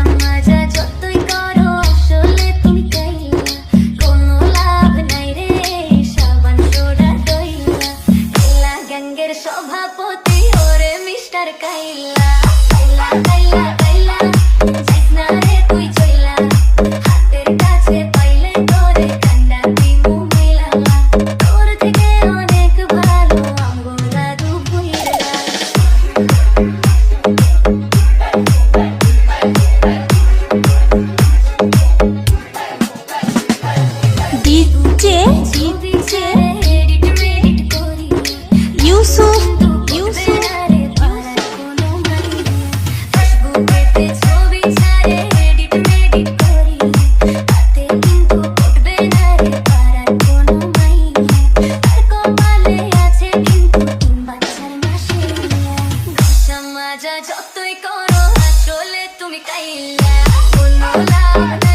মজা যতই করো আসলে তুমি কাইলা, কোনো লাভ নাই রে সাবান সোডা দইলা। কাইলা গ্যাংয়ের সভাপতি ওরে মিস্টার কাইলা। কাইলা কাইলা কাইলা যাইস না রে তুই চইলা, হাতের কাছে পাইলে তোরে কান্ডা দিমু মিলা। তোর থেকে অনেক ভালো আমগো দাদু ভুইলা। ডিজে ইউসুফ যতই করো আসলে তুমি কাইলা, কোনো লাভ নাই।